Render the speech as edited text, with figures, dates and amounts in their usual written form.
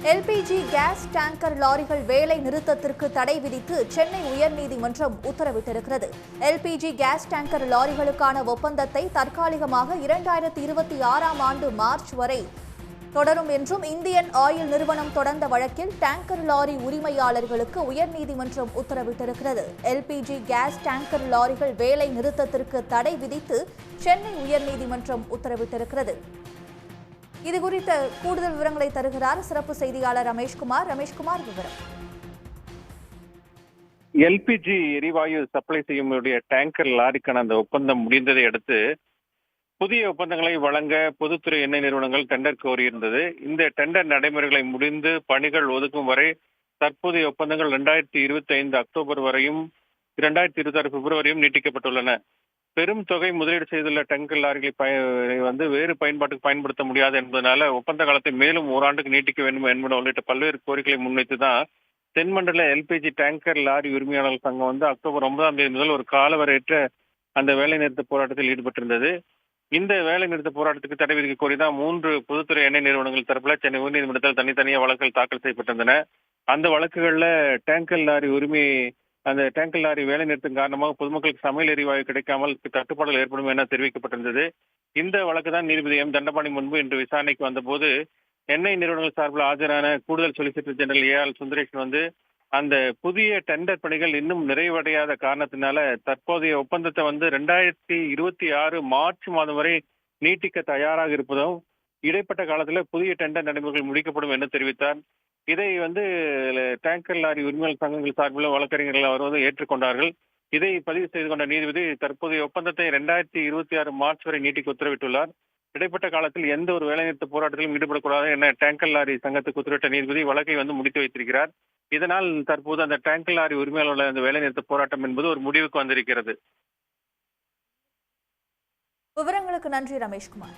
LPG gas tanker லாரிகள் வேலை நிறுத்தத்திற்கு தடை விதித்து சென்னை உயர்நீதிமன்றம் உத்தரவிட்டிருக்கிறது. எல்பிஜி கேஸ் டேங்கர் லாரிகளுக்கான ஒப்பந்தத்தை தற்காலிகமாக 2026ஆம் ஆண்டு மார்ச் வரை தொடரும் என்றும் இந்தியன் ஆயில் நிறுவனம் தொடர்ந்த வழக்கில் டேங்கர் லாரி உரிமையாளர்களுக்கு உயர்நீதிமன்றம் உத்தரவிட்டிருக்கிறது. எல்பிஜி கேஸ் டேங்கர் லாரிகள் வேலை நிறுத்தத்திற்கு தடை விதித்து சென்னை உயர்நீதிமன்றம் உத்தரவிட்டிருக்கிறது. இதுகுறித்த கூடுதல் விவரங்களை தருகிறார் சிறப்பு செய்தியாளர் ரமேஷ்குமார். ரமேஷ்குமார், விவரம். எல்பிஜி எரிவாயு சப்ளை செய்யும் டேங்கர் லாரிக்கான அந்த ஒப்பந்தம் முடிந்ததை அடுத்து புதிய ஒப்பந்தங்களை வழங்க பொதுத்துறை எண்ணெய் நிறுவனங்கள் டெண்டர் கோரியிருந்தது. இந்த டெண்டர் நடைமுறைகளை முடிந்து பணிகள் ஒதுக்கும் வரை தற்போதைய ஒப்பந்தங்கள் 2025 அக்டோபர் வரையும் 2026 பிப்ரவரியும் நீட்டிக்கப்பட்டுள்ளன. பெரும் தொகை முதலீடு செய்துள்ள டேங்கர் லாரிகளை வேறு பயன்பாட்டுக்கு பயன்படுத்த முடியாது என்பதனால ஒப்பந்த காலத்தை மேலும் ஓராண்டுக்கு நீட்டிக்க வேண்டும் என்பது உள்ளிட்ட பல்வேறு கோரிக்கைகளை முன்வைத்துதான் தென்மண்டல எல்பிஜி டேங்கர் லாரி உரிமையாளர்கள் சங்கம் அக்டோபர் 9ஆம் தேதி முதல் ஒரு காலவரையற்ற அந்த வேலைநிறுத்த போராட்டத்தில் ஈடுபட்டிருந்தது. இந்த வேலை நிறுத்த போராட்டத்துக்கு தடை விதிக்க கோரிதான் 3 பொதுத்துறை எண்ணெய் நிறுவனங்கள் தரப்புல சென்னை உயர்நீதிமன்றத்தில் தனித்தனியாக வழக்குகள் தாக்கல் செய்யப்பட்டிருந்தன. அந்த வழக்குகள்ல டேங்கர் லாரி வேலை நிறுத்தம் காரணமாக பொதுமக்களுக்கு சமையல் எரிவாயு கிடைக்காமல் தட்டுப்பாடுகள் ஏற்படும் என தெரிவிக்கப்பட்டிருந்தது. இந்த வழக்கு தான் நீதிபதி எம் தண்டபாணி முன்பு இன்று விசாரணைக்கு வந்தபோது எண்ணெய் நிறுவனங்கள் சார்பில் ஆஜரான கூடுதல் சொலிசிட்டர் ஜெனரல் ஏ.ஆர். சுந்தரேசன் அந்த புதிய டெண்டர் பணிகள் இன்னும் நிறைவடையாத காரணத்தினால தற்போதைய ஒப்பந்தத்தை 2026 மார்ச் மாதம் வரை நீட்டிக்க தயாராக இருப்பதும் இடைப்பட்ட காலத்தில் புதிய டெண்டர் நடைமுறைகள் முடிக்கப்படும் என்று தெரிவித்தார். இதை டேங்கர் லாரி உரிமையாளர் சங்கங்கள் சார்பில் வழக்கறிஞர்கள் அவர் ஏற்றுக்கொண்டார்கள். இதை பதிவு செய்து கொண்ட நீதிபதி தற்போதைய ஒப்பந்தத்தை 2026 மார்ச் வரை நீட்டிக்க உத்தரவிட்டுள்ளார். இடைப்பட்ட காலத்தில் எந்த ஒரு வேலைநிறுத்த போராட்டத்திலும் ஈடுபடக்கூடாது என டேங்கர் லாரி சங்கத்துக்கு உத்தரவிட்ட நீதிபதி வழக்கை முடித்து வைத்திருக்கிறார். இதனால் தற்போது அந்த டேங்கர் லாரி உரிமையாளர் அந்த வேலைநிறுத்த போராட்டம் என்பது ஒரு முடிவுக்கு வந்திருக்கிறது. விவரங்களுக்கு நன்றி ரமேஷ்குமார்.